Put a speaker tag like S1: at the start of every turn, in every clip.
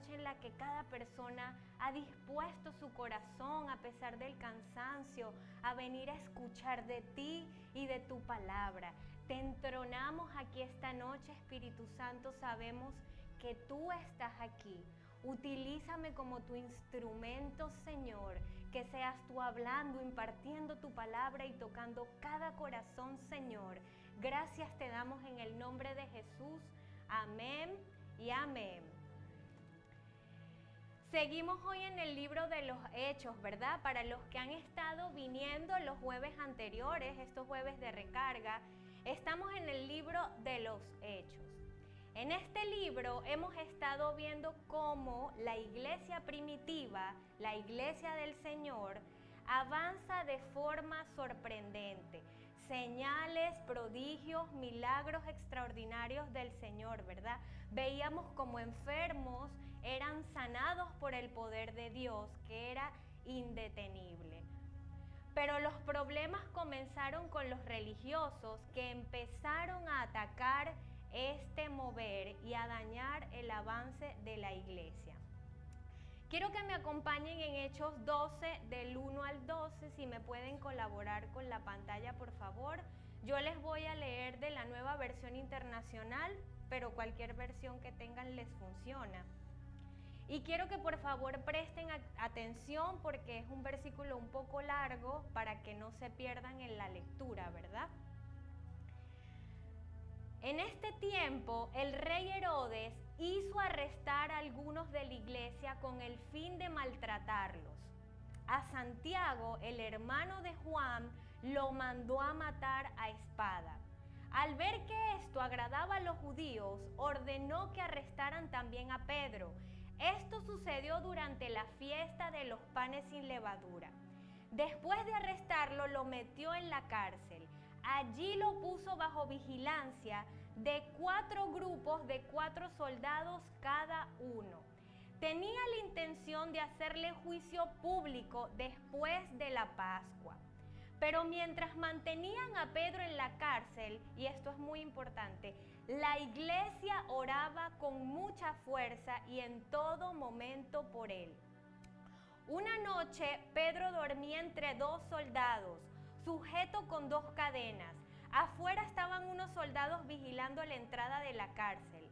S1: noche en la que cada persona ha dispuesto su corazón a pesar del cansancio a venir a escuchar de ti y de tu palabra. Te entronamos aquí esta noche, Espíritu Santo, sabemos que tú estás aquí. Utilízame como tu instrumento, Señor, que seas tú hablando, impartiendo tu palabra y tocando cada corazón, Señor. Gracias te damos en el nombre de Jesús. Amén y amén. Seguimos hoy en el libro de los Hechos, ¿verdad? Para los que han estado viniendo los jueves anteriores, estos jueves de recarga, estamos en el libro de los Hechos. En este libro hemos estado viendo cómo la iglesia primitiva, la iglesia del Señor, avanza de forma sorprendente. Señales, prodigios, milagros extraordinarios del Señor, ¿verdad? Veíamos como enfermos eran sanados por el poder de Dios, que era indetenible. Pero los problemas comenzaron con los religiosos que empezaron a atacar este mover y a dañar el avance de la iglesia. Quiero que me acompañen en Hechos 12, del 1 al 12, si me pueden colaborar con la pantalla, por favor. Yo les voy a leer de la Nueva Versión Internacional, pero cualquier versión que tengan les funciona. Y quiero que por favor presten atención porque es un versículo un poco largo para que no se pierdan en la lectura, ¿verdad? En este tiempo, el rey Herodes hizo arrestar a algunos de la iglesia con el fin de maltratarlos. A Santiago, el hermano de Juan, lo mandó a matar a espada. Al ver que esto agradaba a los judíos, ordenó que arrestaran también a Pedro. Esto sucedió durante la fiesta de los panes sin levadura. Después de arrestarlo, lo metió en la cárcel. Allí lo puso bajo vigilancia de 4 grupos de 4 soldados cada uno. Tenía la intención de hacerle juicio público después de la Pascua. Pero mientras mantenían a Pedro en la cárcel, y esto es muy importante, la iglesia oraba con mucha fuerza y en todo momento por él. Una noche, Pedro dormía entre 2 soldados, sujeto con 2 cadenas. Afuera estaban unos soldados vigilando la entrada de la cárcel.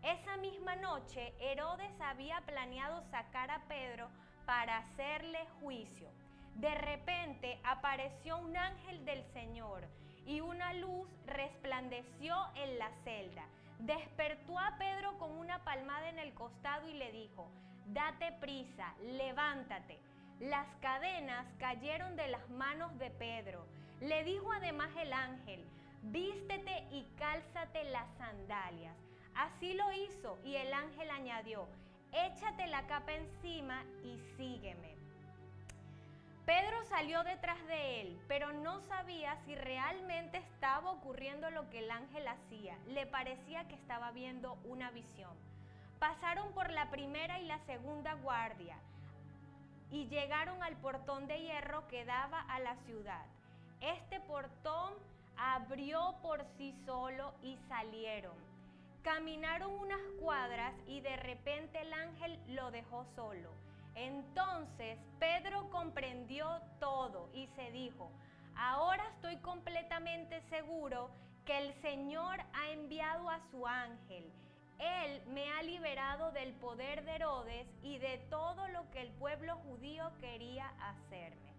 S1: Esa misma noche, Herodes había planeado sacar a Pedro para hacerle juicio. De repente apareció un ángel del Señor y una luz resplandeció en la celda. Despertó a Pedro con una palmada en el costado y le dijo: «Date prisa, levántate». Las cadenas cayeron de las manos de Pedro. Le dijo además el ángel: «Vístete y cálzate las sandalias». Así lo hizo y el ángel añadió: «Échate la capa encima y sígueme». Pedro salió detrás de él, pero no sabía si realmente estaba ocurriendo lo que el ángel hacía. Le parecía que estaba viendo una visión. Pasaron por la primera y la segunda guardia y llegaron al portón de hierro que daba a la ciudad. Este portón abrió por sí solo y salieron. Caminaron unas cuadras y de repente el ángel lo dejó solo. Entonces Pedro comprendió todo y se dijo: «Ahora estoy completamente seguro que el Señor ha enviado a su ángel. Él me ha liberado del poder de Herodes y de todo lo que el pueblo judío quería hacerme».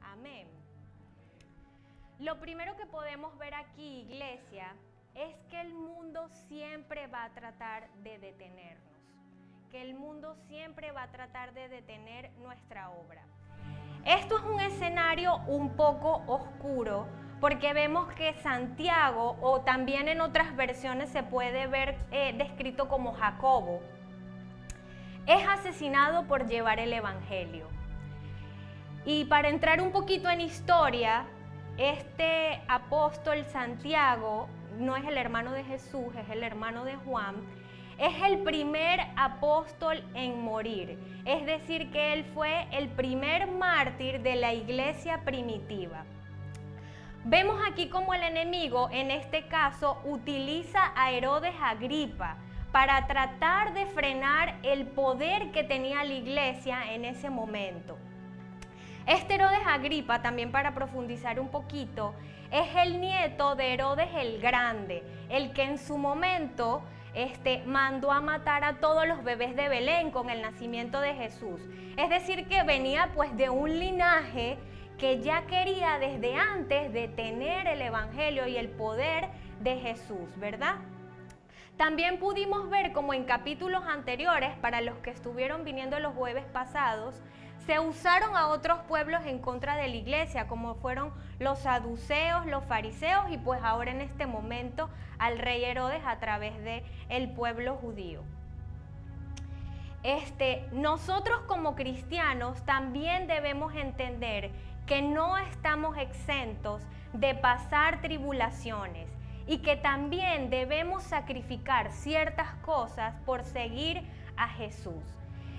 S1: Amén. Lo primero que podemos ver aquí, iglesia, es que el mundo siempre va a tratar de detenernos, que el mundo siempre va a tratar de detener nuestra obra. Esto es un escenario un poco oscuro porque vemos que Santiago, o también en otras versiones se puede ver descrito como Jacobo, es asesinado por llevar el evangelio. Y para entrar un poquito en historia, este apóstol Santiago no es el hermano de Jesús, es el hermano de Juan. Es el primer apóstol en morir, es decir, que él fue el primer mártir de la iglesia primitiva. Vemos aquí cómo el enemigo, en este caso, utiliza a Herodes Agripa para tratar de frenar el poder que tenía la iglesia en ese momento. Este Herodes Agripa, también para profundizar un poquito, es el nieto de Herodes el Grande, el que en su momento mandó a matar a todos los bebés de Belén con el nacimiento de Jesús. Es decir, que venía pues de un linaje que ya quería desde antes detener el evangelio y el poder de Jesús, ¿verdad? También pudimos ver como en capítulos anteriores, para los que estuvieron viniendo los jueves pasados, se usaron a otros pueblos en contra de la iglesia, como fueron los saduceos, los fariseos y pues ahora en este momento al rey Herodes a través del pueblo judío. Nosotros como cristianos también debemos entender que no estamos exentos de pasar tribulaciones y que también debemos sacrificar ciertas cosas por seguir a Jesús.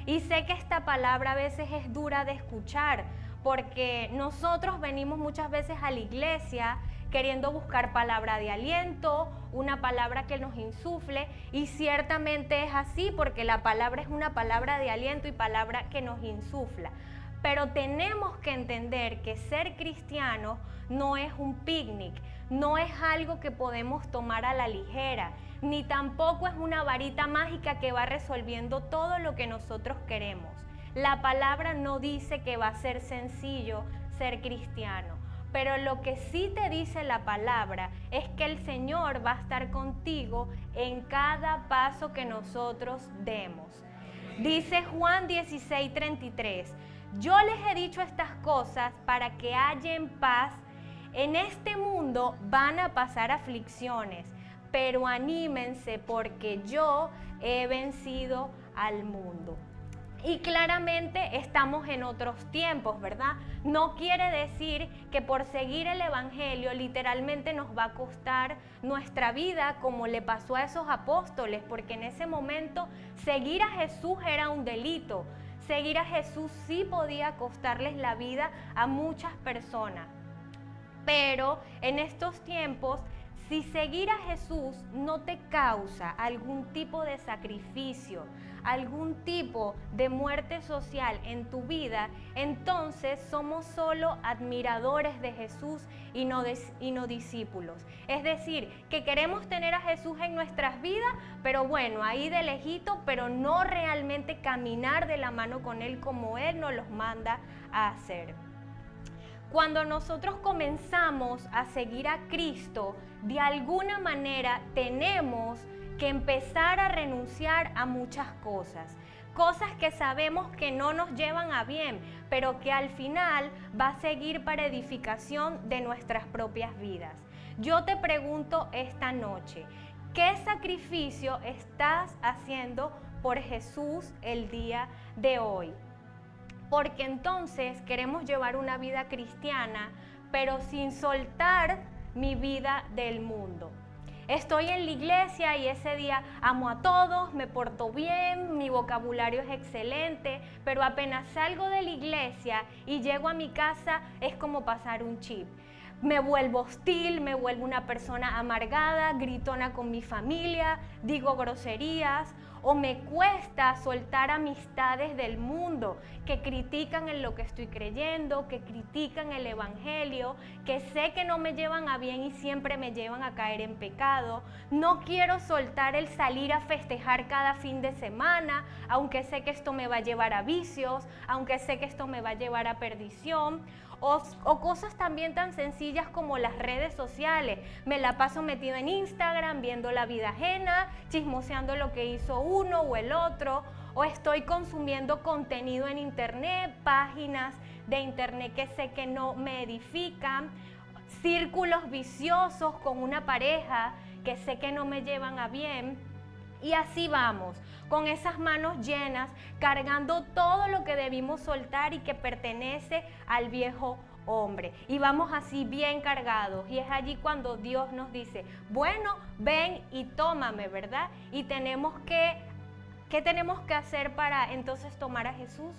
S1: Y sé que esta palabra a veces es dura de escuchar, porque nosotros venimos muchas veces a la iglesia queriendo buscar palabra de aliento, una palabra que nos insufle, y ciertamente es así, porque la palabra es una palabra de aliento y palabra que nos insufla. Pero tenemos que entender que ser cristiano no es un picnic, no es algo que podemos tomar a la ligera, ni tampoco es una varita mágica que va resolviendo todo lo que nosotros queremos. La palabra no dice que va a ser sencillo ser cristiano, pero lo que sí te dice la palabra es que el Señor va a estar contigo en cada paso que nosotros demos. Dice Juan 16:33, yo les he dicho estas cosas para que hallen paz. En este mundo van a pasar aflicciones, pero anímense porque yo he vencido al mundo. Y claramente estamos en otros tiempos, ¿verdad? No quiere decir que por seguir el evangelio literalmente nos va a costar nuestra vida como le pasó a esos apóstoles, porque en ese momento seguir a Jesús era un delito. Seguir a Jesús sí podía costarles la vida a muchas personas. Pero en estos tiempos, si seguir a Jesús no te causa algún tipo de sacrificio, algún tipo de muerte social en tu vida, entonces somos solo admiradores de Jesús y no discípulos. Es decir, que queremos tener a Jesús en nuestras vidas, pero bueno, ahí de lejito, pero no realmente caminar de la mano con Él como Él nos los manda a hacer. Cuando nosotros comenzamos a seguir a Cristo, de alguna manera tenemos que empezar a renunciar a muchas cosas. Cosas que sabemos que no nos llevan a bien, pero que al final va a seguir para edificación de nuestras propias vidas. Yo te pregunto esta noche, ¿qué sacrificio estás haciendo por Jesús el día de hoy? Porque entonces queremos llevar una vida cristiana, pero sin soltar mi vida del mundo. Estoy en la iglesia y ese día amo a todos, me porto bien, mi vocabulario es excelente, pero apenas salgo de la iglesia y llego a mi casa es como pasar un chip. Me vuelvo hostil, me vuelvo una persona amargada, gritona con mi familia, digo groserías, o me cuesta soltar amistades del mundo que critican en lo que estoy creyendo, que critican el evangelio, que sé que no me llevan a bien y siempre me llevan a caer en pecado. No quiero soltar el salir a festejar cada fin de semana, aunque sé que esto me va a llevar a vicios, aunque sé que esto me va a llevar a perdición. O cosas también tan sencillas como las redes sociales. Me la paso metido en Instagram viendo la vida ajena, chismoseando lo que hizo uno o el otro, o estoy consumiendo contenido en internet, páginas de internet que sé que no me edifican, círculos viciosos con una pareja que sé que no me llevan a bien. Y así vamos, con esas manos llenas, cargando todo lo que debimos soltar y que pertenece al viejo hombre. Y vamos así bien cargados. Y es allí cuando Dios nos dice, bueno, ven y tómame, ¿verdad? Y ¿qué tenemos que hacer para entonces tomar a Jesús?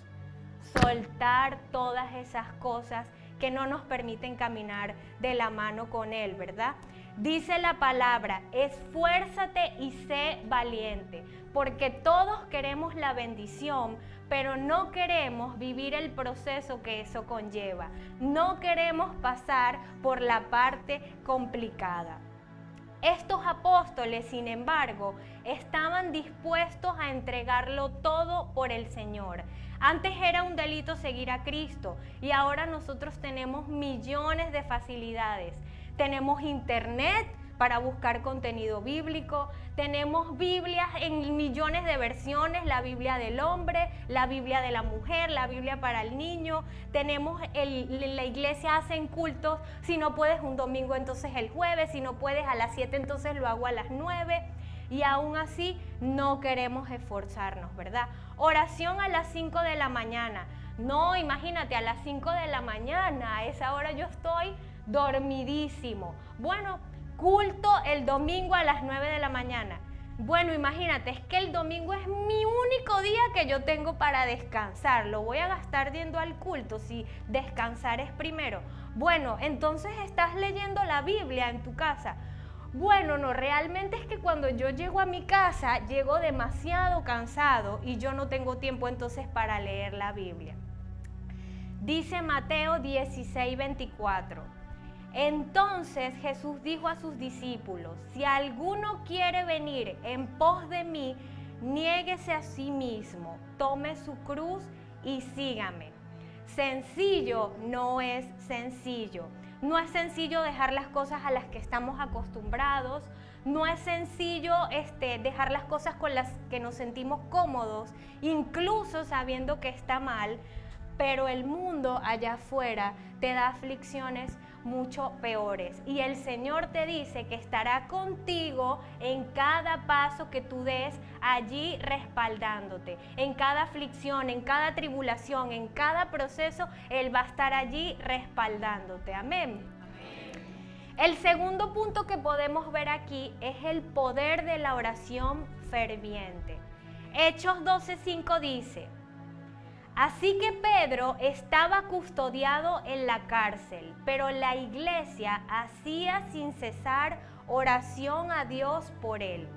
S1: Soltar todas esas cosas que no nos permiten caminar de la mano con Él, ¿verdad? Dice la palabra, esfuérzate y sé valiente, porque todos queremos la bendición, pero no queremos vivir el proceso que eso conlleva. No queremos pasar por la parte complicada. Estos apóstoles, sin embargo, estaban dispuestos a entregarlo todo por el Señor. Antes era un delito seguir a Cristo y ahora nosotros tenemos millones de facilidades. Tenemos internet para buscar contenido bíblico, tenemos Biblias en millones de versiones, la Biblia del hombre, la Biblia de la mujer, la Biblia para el niño, tenemos la iglesia hacen cultos, si no puedes un domingo entonces el jueves, si no puedes a las 7 entonces lo hago a las 9 y aún así no queremos esforzarnos, ¿verdad? Oración a las 5 de la mañana, no, imagínate, a las 5 de la mañana, a esa hora yo estoy dormidísimo. Bueno, culto el domingo a las 9 de la mañana. Bueno, imagínate, es que el domingo es mi único día que yo tengo para descansar. Lo voy a gastar yendo al culto si descansar es primero. Bueno, entonces estás leyendo la Biblia en tu casa. Bueno, no, realmente es que cuando yo llego a mi casa, llego demasiado cansado y yo no tengo tiempo entonces para leer la Biblia. Dice Mateo 16:24. Entonces Jesús dijo a sus discípulos, si alguno quiere venir en pos de mí, niéguese a sí mismo, tome su cruz y sígame. Sencillo no es sencillo. No es sencillo dejar las cosas a las que estamos acostumbrados. No es sencillo dejar las cosas con las que nos sentimos cómodos, incluso sabiendo que está mal. Pero el mundo allá afuera te da aflicciones mucho peores y el Señor te dice que estará contigo en cada paso que tú des, allí respaldándote, en cada aflicción, en cada tribulación, en cada proceso, Él va a estar allí respaldándote. Amén. El segundo punto que podemos ver aquí es el poder de la oración ferviente. Hechos 12:5 dice: así que Pedro estaba custodiado en la cárcel, pero la iglesia hacía sin cesar oración a Dios por él.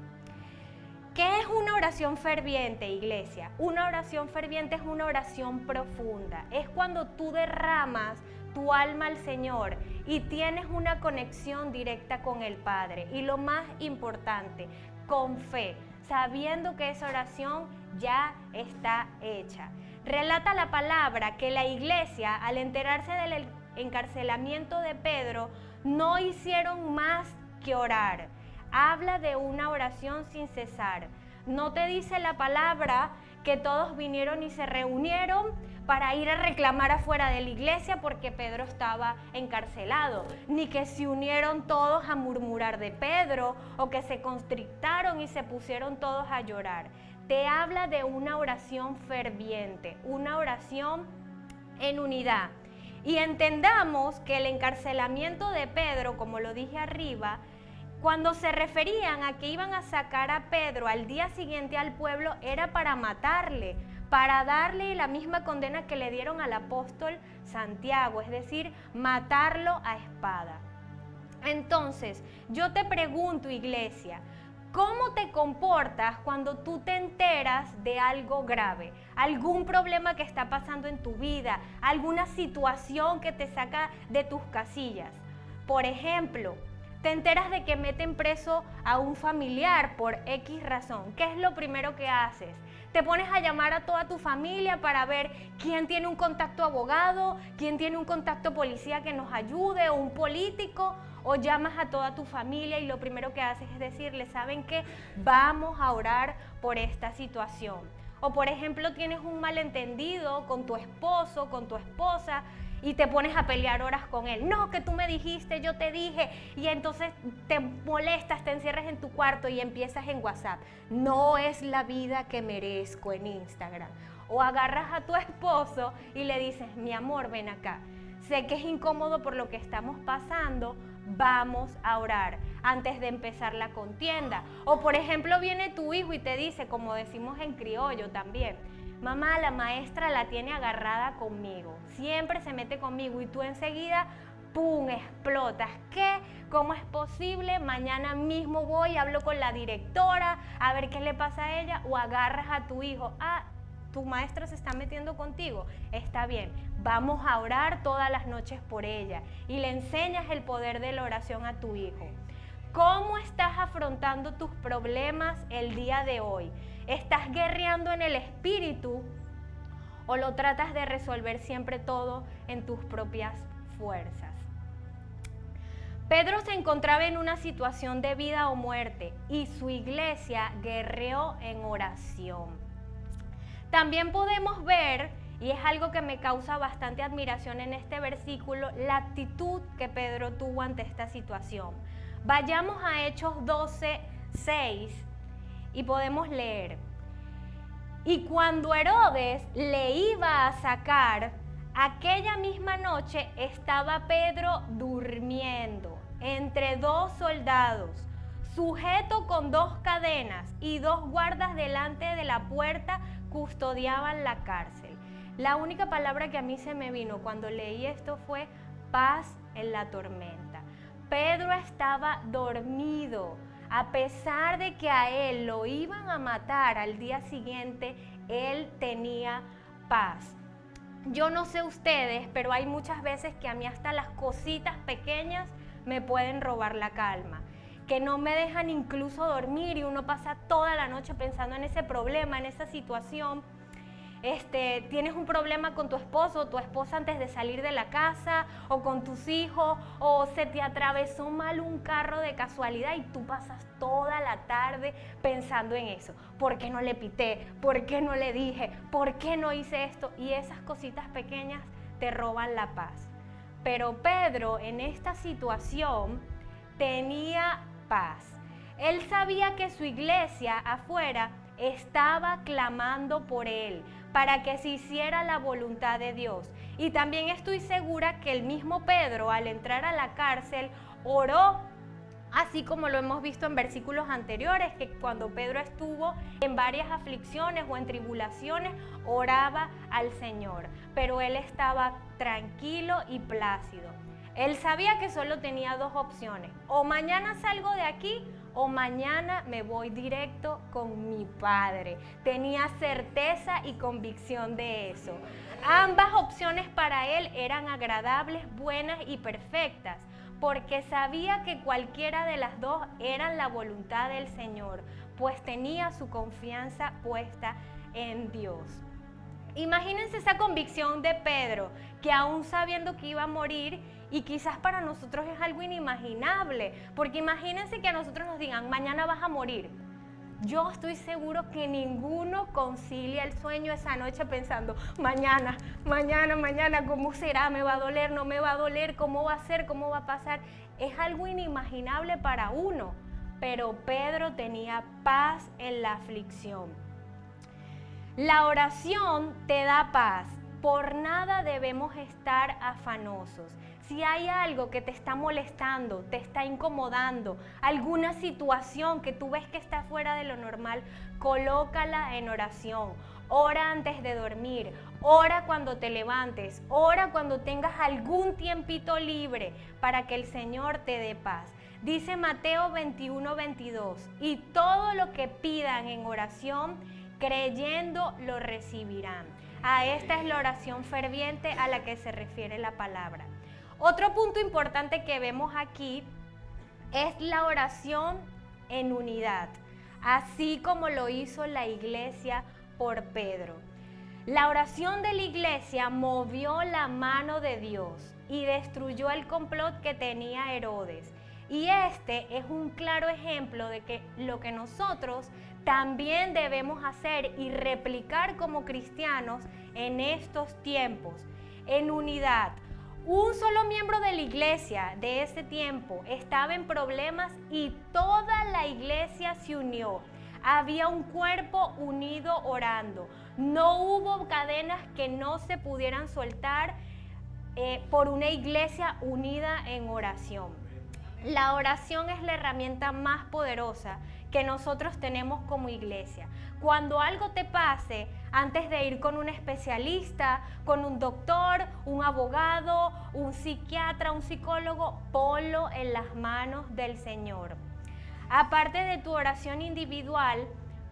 S1: ¿Qué es una oración ferviente, iglesia? Una oración ferviente es una oración profunda. Es cuando tú derramas tu alma al Señor y tienes una conexión directa con el Padre. Y lo más importante, con fe, sabiendo que esa oración ya está hecha. Relata la palabra que la iglesia, al enterarse del encarcelamiento de Pedro, no hicieron más que orar. Habla de una oración sin cesar. No te dice la palabra que todos vinieron y se reunieron para ir a reclamar afuera de la iglesia porque Pedro estaba encarcelado, ni que se unieron todos a murmurar de Pedro o que se constrictaron y se pusieron todos a llorar. Te habla de una oración ferviente, una oración en unidad. Y entendamos que el encarcelamiento de Pedro, como lo dije arriba, cuando se referían a que iban a sacar a Pedro al día siguiente al pueblo, era para matarle, para darle la misma condena que le dieron al apóstol Santiago, es decir, matarlo a espada. Entonces, yo te pregunto, iglesia, ¿cómo te comportas cuando tú te enteras de algo grave? Algún problema que está pasando en tu vida, alguna situación que te saca de tus casillas. Por ejemplo, te enteras de que meten preso a un familiar por X razón. ¿Qué es lo primero que haces? Te pones a llamar a toda tu familia para ver quién tiene un contacto abogado, quién tiene un contacto policía que nos ayude o un político, o llamas a toda tu familia y lo primero que haces es decirle, ¿saben qué? Vamos a orar por esta situación. O por ejemplo, tienes un malentendido con tu esposo, con tu esposa, y te pones a pelear horas con él. No, que tú me dijiste, yo te dije, y entonces te molestas, te encierras en tu cuarto y empiezas en WhatsApp. No es la vida que merezco en Instagram. O agarras a tu esposo y le dices, mi amor, ven acá. Sé que es incómodo por lo que estamos pasando, vamos a orar antes de empezar la contienda. O por ejemplo, viene tu hijo y te dice, como decimos en criollo también, mamá, la maestra la tiene agarrada conmigo, siempre se mete conmigo y tú enseguida ¡pum!, explotas. ¿Qué? ¿Cómo es posible? Mañana mismo voy, hablo con la directora, a ver qué le pasa a ella, o agarras a tu hijo. Ah, tu maestra se está metiendo contigo. Está bien, vamos a orar todas las noches por ella. Y le enseñas el poder de la oración a tu hijo. ¿Cómo estás afrontando tus problemas el día de hoy? ¿Estás guerreando en el espíritu o lo tratas de resolver siempre todo en tus propias fuerzas? Pedro se encontraba en una situación de vida o muerte y su iglesia guerreó en oración. También podemos ver, y es algo que me causa bastante admiración en este versículo, la actitud que Pedro tuvo ante esta situación. Vayamos a Hechos 12:6 y podemos leer. Y cuando Herodes le iba a sacar, aquella misma noche estaba Pedro durmiendo entre dos soldados, sujeto con dos cadenas, y dos guardas delante de la puerta custodiaban la cárcel. La única palabra que a mí se me vino cuando leí esto fue paz en la tormenta. Pedro estaba dormido. A pesar de que a él lo iban a matar al día siguiente, él tenía paz. Yo no sé ustedes, pero hay muchas veces que a mí hasta las cositas pequeñas me pueden robar la calma, que no me dejan incluso dormir y uno pasa toda la noche pensando en ese problema, en esa situación. Tienes un problema con tu esposo o tu esposa antes de salir de la casa, o con tus hijos, o se te atravesó mal un carro de casualidad y tú pasas toda la tarde pensando en eso. ¿Por qué no le pité? ¿Por qué no le dije? ¿Por qué no hice esto? Y esas cositas pequeñas te roban la paz. Pero Pedro en esta situación tenía paz. Él sabía que su iglesia afuera estaba clamando por él para que se hiciera la voluntad de Dios. Y también estoy segura que el mismo Pedro, al entrar a la cárcel, oró, así como lo hemos visto en versículos anteriores, que cuando Pedro estuvo en varias aflicciones o en tribulaciones, oraba al Señor. Pero él estaba tranquilo y plácido. Él sabía que solo tenía dos opciones: o mañana salgo de aquí, o mañana me voy directo con mi Padre. Tenía certeza y convicción de eso. Ambas opciones para él eran agradables, buenas y perfectas, porque sabía que cualquiera de las dos eran la voluntad del Señor, pues tenía su confianza puesta en Dios. Imagínense esa convicción de Pedro, que aún sabiendo que iba a morir, y quizás para nosotros es algo inimaginable, porque imagínense que a nosotros nos digan, mañana vas a morir. Yo estoy seguro que ninguno concilia el sueño esa noche pensando, mañana, ¿cómo será? ¿Me va a doler? ¿No me va a doler? ¿Cómo va a ser? ¿Cómo va a pasar? Es algo inimaginable para uno, pero Pedro tenía paz en la aflicción. La oración te da paz. Por nada debemos estar afanosos. Si hay algo que te está molestando, te está incomodando, alguna situación que tú ves que está fuera de lo normal, colócala en oración. Ora antes de dormir, ora cuando te levantes, ora cuando tengas algún tiempito libre para que el Señor te dé paz. Dice Mateo 21:22, y todo lo que pidan en oración, creyendo lo recibirán. A esta es la oración ferviente a la que se refiere la palabra. Otro punto importante que vemos aquí es la oración en unidad, así como lo hizo la iglesia por Pedro. La oración de la iglesia movió la mano de Dios y destruyó el complot que tenía Herodes. Y este es un claro ejemplo de que lo que nosotros también debemos hacer y replicar como cristianos en estos tiempos, en unidad. Un solo miembro de la iglesia de ese tiempo estaba en problemas y toda la iglesia se unió. Había un cuerpo unido orando. No hubo cadenas que no se pudieran soltar por una iglesia unida en oración. La oración es la herramienta más poderosa que nosotros tenemos como iglesia. Cuando algo te pase, Antes de ir con un especialista, con un doctor, un abogado, un psiquiatra, un psicólogo, ponlo en las manos del Señor. Aparte de tu oración individual,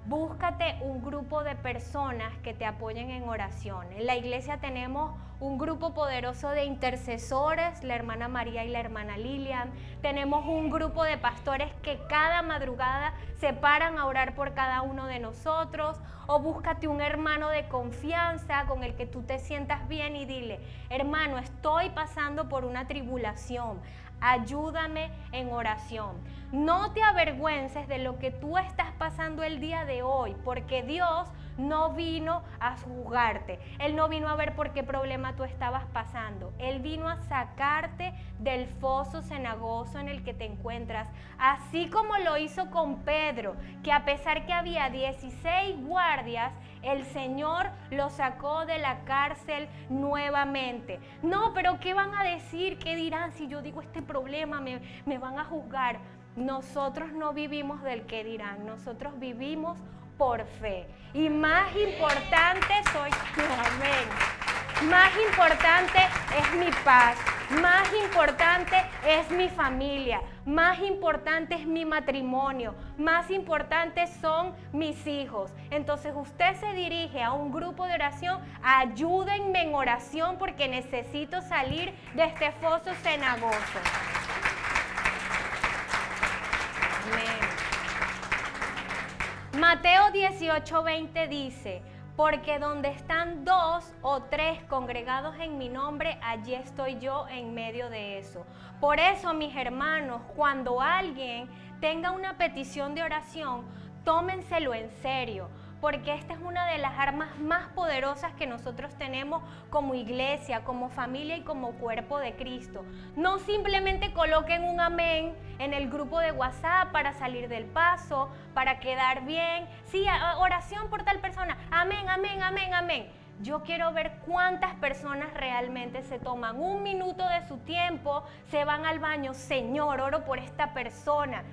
S1: búscate un grupo de personas que te apoyen en oración. En la iglesia tenemos un grupo poderoso de intercesores, la hermana María y la hermana Lilian. Tenemos un grupo de pastores que cada madrugada se paran a orar por cada uno de nosotros. O búscate un hermano de confianza con el que tú te sientas bien y dile: hermano, estoy pasando por una tribulación, ayúdame en oración. No te avergüences de lo que tú estás pasando el día de hoy, porque Dios no vino a juzgarte. Él no vino a ver por qué problema tú estabas pasando. Él vino a sacarte del foso cenagoso en el que te encuentras, así como lo hizo con Pedro, que a pesar que había 16 guardias, el Señor lo sacó de la cárcel nuevamente. No, pero ¿qué van a decir? ¿Qué dirán si yo digo este problema? Me van a juzgar. Nosotros no vivimos del qué dirán, nosotros vivimos por fe. Y más importante soy yo, amén. Más importante es mi paz, más importante es mi familia, más importante es mi matrimonio, más importante son mis hijos. Entonces usted se dirige a un grupo de oración: ayúdenme en oración porque necesito salir de este foso cenagoso. Amén. Mateo 18:20 dice: porque donde están 2 o 3 congregados en mi nombre, allí estoy yo en medio de eso. Por eso, mis hermanos, cuando alguien tenga una petición de oración, tómenselo en serio, porque esta es una de las armas más poderosas que nosotros tenemos como iglesia, como familia y como cuerpo de Cristo. No simplemente coloquen un amén en el grupo de WhatsApp para salir del paso, para quedar bien. Sí, oración por tal persona. Amén, amén, amén, amén. Yo quiero ver cuántas personas realmente se toman un minuto de su tiempo, se van al baño: Señor, oro por esta persona.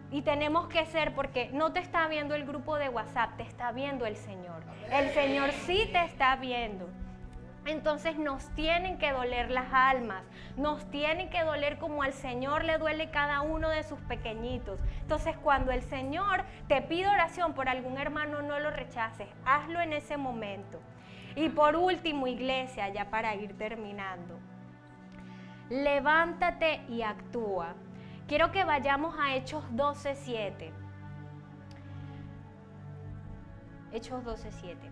S1: Y tenemos que ser, porque no te está viendo el grupo de WhatsApp, te está viendo el Señor. El Señor sí te está viendo. Entonces nos tienen que doler las almas, nos tienen que doler como al Señor le duele cada uno de sus pequeñitos. Entonces cuando el Señor te pide oración por algún hermano, no lo rechaces, hazlo en ese momento. Y por último, iglesia, ya para ir terminando, levántate y actúa. Quiero que vayamos a Hechos 12:7. Hechos 12:7.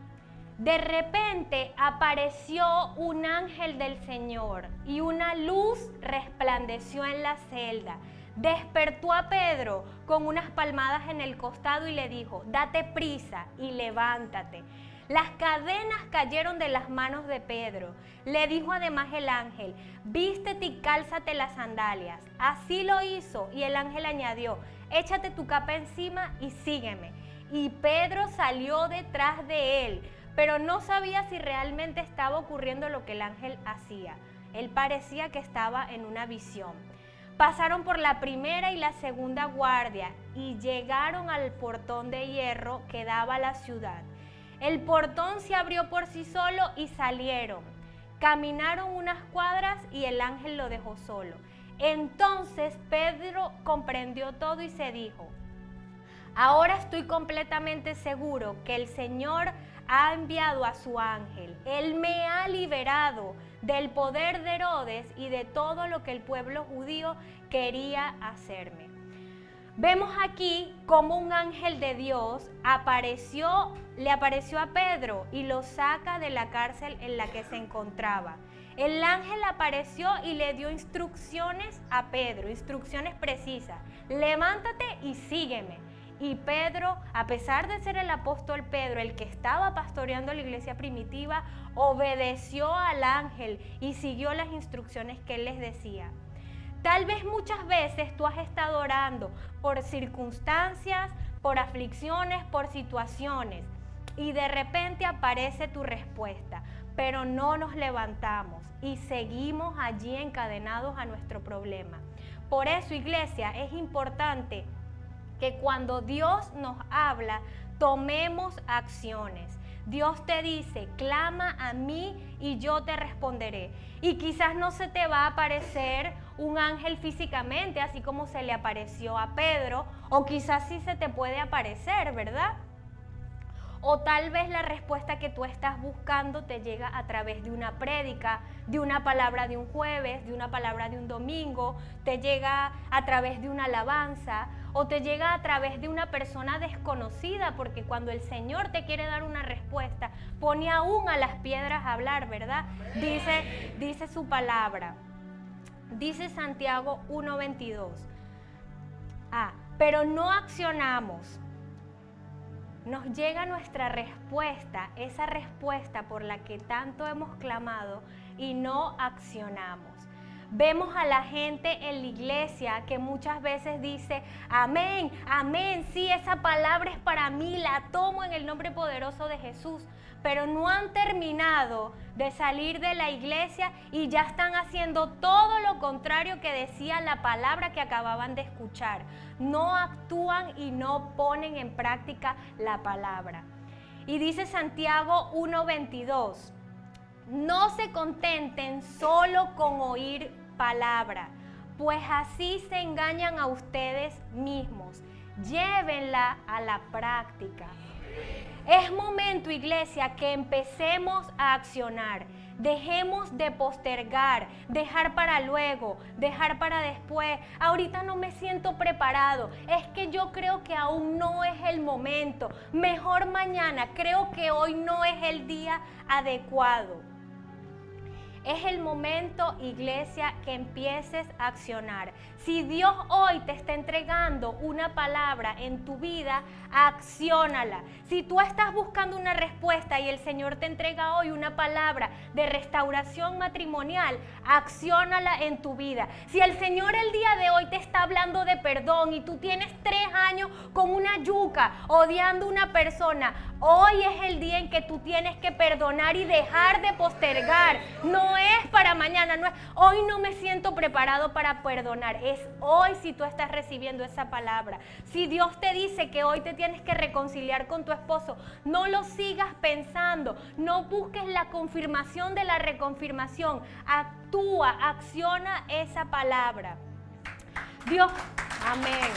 S1: De repente apareció un ángel del Señor y una luz resplandeció en la celda. Despertó a Pedro con unas palmadas en el costado y le dijo: date prisa y levántate. Las cadenas cayeron de las manos de Pedro. Le dijo además el ángel: vístete y cálzate las sandalias. Así lo hizo y el ángel añadió: échate tu capa encima y sígueme. Y Pedro salió detrás de él, pero no sabía si realmente estaba ocurriendo lo que el ángel hacía. Él parecía que estaba en una visión. Pasaron por la primera y la segunda guardia y llegaron al portón de hierro que daba a la ciudad. El portón se abrió por sí solo y salieron. Caminaron unas cuadras y el ángel lo dejó solo. Entonces Pedro comprendió todo y se dijo: ahora estoy completamente seguro que el Señor ha enviado a su ángel. Él me ha liberado del poder de Herodes y de todo lo que el pueblo judío quería hacerme. Vemos aquí cómo un ángel de Dios le apareció a Pedro y lo saca de la cárcel en la que se encontraba. El ángel apareció y le dio instrucciones a Pedro, instrucciones precisas: levántate y sígueme. Y Pedro, a pesar de ser el apóstol Pedro, el que estaba pastoreando la iglesia primitiva, obedeció al ángel y siguió las instrucciones que él les decía. Tal vez muchas veces tú has estado orando por circunstancias, por aflicciones, por situaciones, y de repente aparece tu respuesta, pero no nos levantamos y seguimos allí encadenados a nuestro problema. Por eso, iglesia, es importante que cuando Dios nos habla, tomemos acciones. Dios te dice, clama a mí y yo te responderé. Y quizás no se te va a aparecer un ángel físicamente, así como se le apareció a Pedro, o quizás sí se te puede aparecer, ¿verdad? O tal vez la respuesta que tú estás buscando te llega a través de una prédica, de una palabra de un jueves, de una palabra de un domingo, te llega a través de una alabanza o te llega a través de una persona desconocida, porque cuando el Señor te quiere dar una respuesta, pone aún a las piedras a hablar, ¿verdad? Dice su palabra. Dice Santiago 1:22. Pero no accionamos. Nos llega nuestra respuesta, esa respuesta por la que tanto hemos clamado y no accionamos. Vemos a la gente en la iglesia que muchas veces dice, amén, amén, sí, esa palabra es para mí, la tomo en el nombre poderoso de Jesús, pero no han terminado de salir de la iglesia y ya están haciendo todo lo contrario que decía la palabra que acababan de escuchar. No actúan y no ponen en práctica la palabra. Y dice Santiago 1:22, no se contenten solo con oír palabra, pues así se engañan a ustedes mismos. Llévenla a la práctica. Es momento, iglesia, que empecemos a accionar. Dejemos de postergar, dejar para luego, dejar para después. Ahorita no me siento preparado. Es que yo creo que aún no es el momento. Mejor mañana. Creo que hoy no es el día adecuado. Es el momento, iglesia, que empieces a accionar. Si Dios hoy te está entregando una palabra en tu vida, acciónala. Si tú estás buscando una respuesta y el Señor te entrega hoy una palabra de restauración matrimonial, acciónala en tu vida. Si el Señor el día de hoy te está hablando de perdón y tú tienes 3 años con una yuca odiando a una persona, hoy es el día en que tú tienes que perdonar y dejar de postergar. No es para mañana, no es, hoy no me siento preparado para perdonar. Es hoy si tú estás recibiendo esa palabra. Si Dios te dice que hoy te tienes que reconciliar con tu esposo, no lo sigas pensando. No busques la confirmación de la reconfirmación. Actúa, acciona esa palabra. Dios, amén.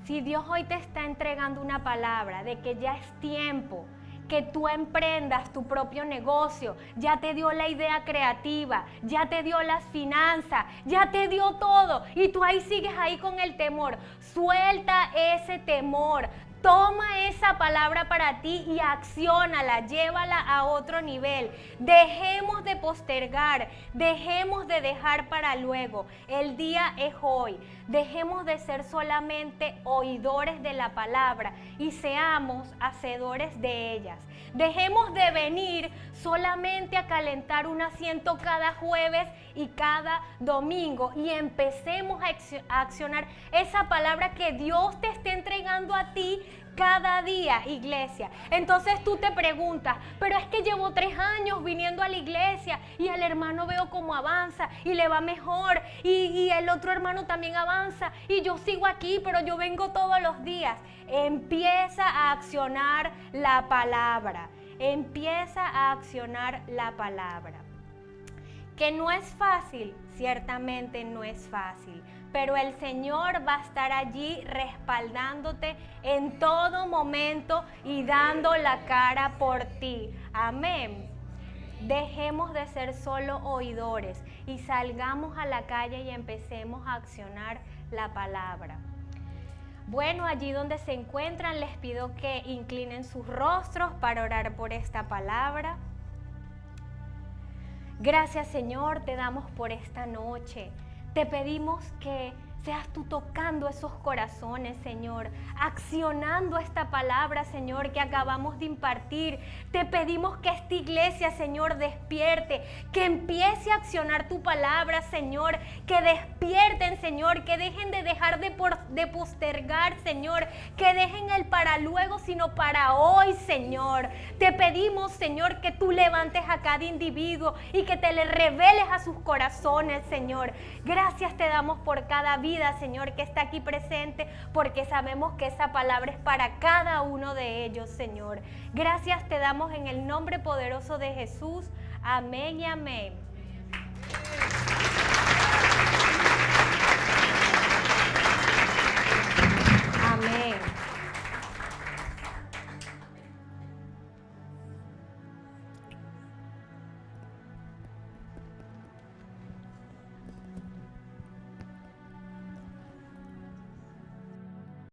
S1: Si Dios hoy te está entregando una palabra de que ya es tiempo que tú emprendas tu propio negocio, ya te dio la idea creativa, ya te dio las finanzas, ya te dio todo y tú ahí sigues ahí con el temor, suelta ese temor. Toma esa palabra para ti y acciónala, llévala a otro nivel. Dejemos de postergar, dejemos de dejar para luego. El día es hoy. Dejemos de ser solamente oidores de la palabra y seamos hacedores de ellas. Dejemos de venir solamente a calentar un asiento cada jueves y cada domingo y empecemos a accionar esa palabra que Dios te está entregando a ti cada día, iglesia. Entonces tú te preguntas, pero es que llevo 3 años viniendo a la iglesia y al hermano veo cómo avanza y le va mejor y el otro hermano también avanza y yo sigo aquí, pero yo vengo todos los días. Empieza a accionar la palabra. Empieza a accionar la palabra. Que no es fácil, ciertamente no es fácil, pero el Señor va a estar allí respaldándote en todo momento y dando la cara por ti. Amén. Dejemos de ser solo oidores y salgamos a la calle y empecemos a accionar la palabra. Bueno, allí donde se encuentran, les pido que inclinen sus rostros para orar por esta palabra. Gracias, Señor, te damos por esta noche. Te pedimos que seas tú tocando esos corazones, Señor, accionando esta palabra, Señor, que acabamos de impartir. Te pedimos que esta iglesia, Señor, despierte, que empiece a accionar tu palabra, Señor, que despierten, Señor, que dejen de dejar de postergar, Señor, que dejen el para luego, sino para hoy, Señor. Te pedimos, Señor, que tú levantes a cada individuo y que te le reveles a sus corazones, Señor. Gracias te damos por cada vida vida, Señor, que está aquí presente, porque sabemos que esa palabra es para cada uno de ellos, Señor. Gracias te damos en el nombre poderoso de Jesús. Amén y amén.